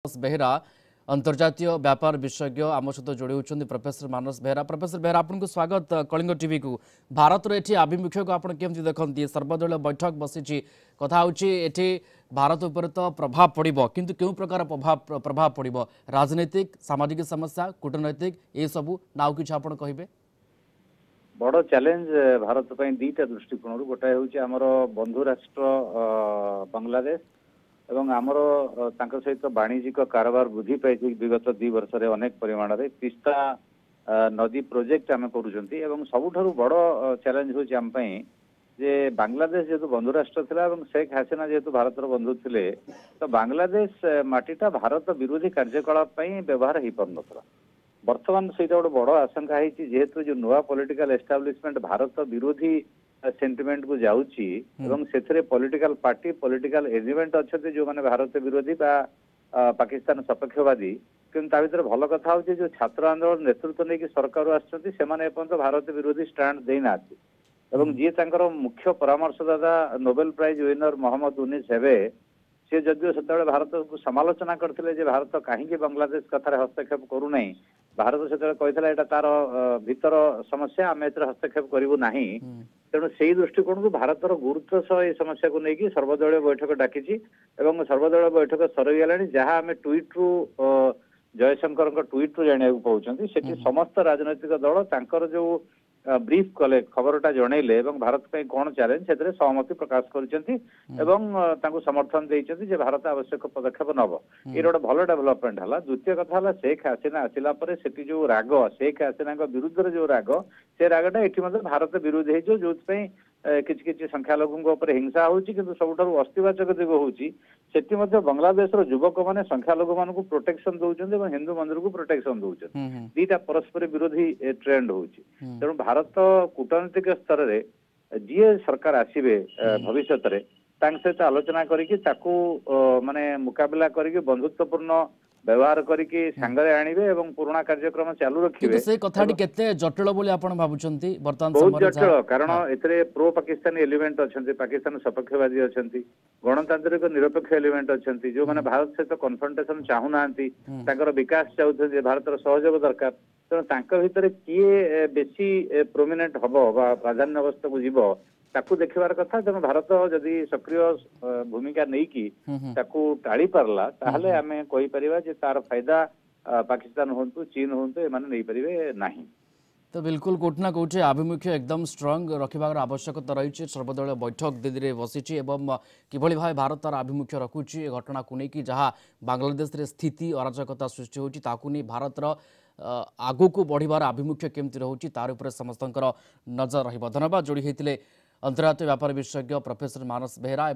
बेहरा अंतर्जातीय व्यापार विशेषज्ञ आम सहित जोड़ी होती प्रोफेसर मानस बेहरा। प्रोफेसर बेहरा आपको स्वागत कलिंग टीवी को। भारत ये आभिमुख्य को आप केमती देखते सर्वदलीय बैठक बसी कथा होती भारत उपर तो प्रभाव पड़ो किंतु क्यों प्रकार प्रभाव पड़ो राजनीतिक सामाजिक समस्या कूटनैतिक ये सबू ना कि आप कहे बड़ चैलेंज भारत दीटा दृष्टिकोण गोटाए हूँ आमर बंधु राष्ट्र बांग्लादेश एवं आमर सहित वाणिज्यिक कारोबार वृद्धि पाई विगत 2 वर्ष अनेक परिमाण में तिस्ता नदी प्रोजेक्ट आम करुँच सबुठ बड़ चैलेंज हूँ आम जे बांग्लादेश जेहेतु बंधु राष्ट्र थिला एवं शेख हसीना जेहेतु भारत बंधु थिले तो बांग्लादेश माटीटा भारत विरोधी कार्यकलाप व्यवहार हो पार नथला। बर्तमान से गोटे बड़ आशंका है जेहेतु जो नुआ पॉलिटिकल एस्टाब्लिशमेंट भारत विरोधी सेंटिमेंट को जाऊँगी से पॉलिटिकल पार्टी पॉलिटिकल एलिमेंट अच्छा जो मैंने भारत विरोधी पाकिस्तान सपक्षवादी किंतु भर भल कथा हूँ जो छात्र आंदोलन नेतृत्व नहीं सरकार आसपर्यंत भारत विरोधी स्टैंड देना एवं जी मुख्य परामर्शदाता Nobel prize winner Mohammad Yunus हेबे सी जदिव से भारत को समालोचना करते भारत कहीं बांग्लादेश कथार हस्तक्षेप करूना भारत से कहता तार भीतर समस्या आम हस्तक्षेप करूँ ना तेणु से दृष्टिकोण को भारतर गुरुत्व सह ये समस्या को लेकिन सर्वदलीय बैठक डाकी सर्वदलीय बैठक सरगला जहाँ आम ट्विट रु जयशंकर ट्विट रु जाना पाँच से समस्त राजनैतिक दल तर जो ब्रीफ कले खबरटा जनइले भारत कौन चैलेंज से सहमति प्रकाश कर समर्थन देते भारत आवश्यक पदक्षेप नब ये गोटे भल डेभलपमेंट है। द्वितीय कथा शेख हसीना आसला से जो राग शेख हसीना विरुद्ध जो राग से रागटा ये भारत विरोधी हो जो किसी संख्यालघु हिंसा होती सबुठ अस्थिवाचक दिग होती बांग्लादेश युवक मैंने संख्यालघु मान प्रोटेक्शन दौरान हिंदू मंदिर को प्रोटेक्शन दौरान दीटा परस्पर विरोधी ट्रेंड होती तेणु भारत कूटनीतिक स्तर में जी सरकार आसवे भविष्य में सहित आलोचना करके माने मुकाबला करके बंधुत्वपूर्ण व्यवहार करके सांगरे आनिबे एवं पुराना कार्यक्रम चालू रखिबे से कथाटी केते जटिल बोली आपण भाबुचंती वर्तमान समय बहुत जटिल कारण एतरे प्रो पाकिस्तानी एलिमेंट अछंती पाकिस्तान सपक्षवादी अछंती गणतांत्रिक निरपेक्ष एलिमेंट अछंती जो माने भारत सहित कन्फ्रंटेशन चाहू नांती ताकर विकास चाहते भारतर सहयोग दरकार तेणु तांका भितर किए बेसी प्रोमिनेंट हबो बा प्राधान्य अवस्था को जीवो ताकू देखिबार कथा तेणु भारत जदि सक्रिय भूमिका नहीं की ताकू टाड़ी पारला ताहले आमे कहि परिबा जे तार फायदा पाकिस्तान होंतु चीन होंतु एमाने नहीं परिबे नाही। तो बिल्कुल कोटना ना कोठे आभिमुख्य एकदम स्ट्रांग रखिबार आवश्यकता रही सर्वदलीय बैठक दिल्ली बसी एवं किभली भाव भारत तार आभिमुख्य रखुची घटना को लेकिन जहाँ बांग्लादेश रे स्थिति अराजकता सृष्टि होची ताकू नहीं भारतर आगु को बढ़िबार आभिमुख्य केमती रहुची तार उपरे समस्तंकर नजर रहिबो। धन्यवाद जोड़ी होते अंतर्राष्ट्रीय व्यापार विशेषज्ञ प्रोफेसर मानस बेहरा।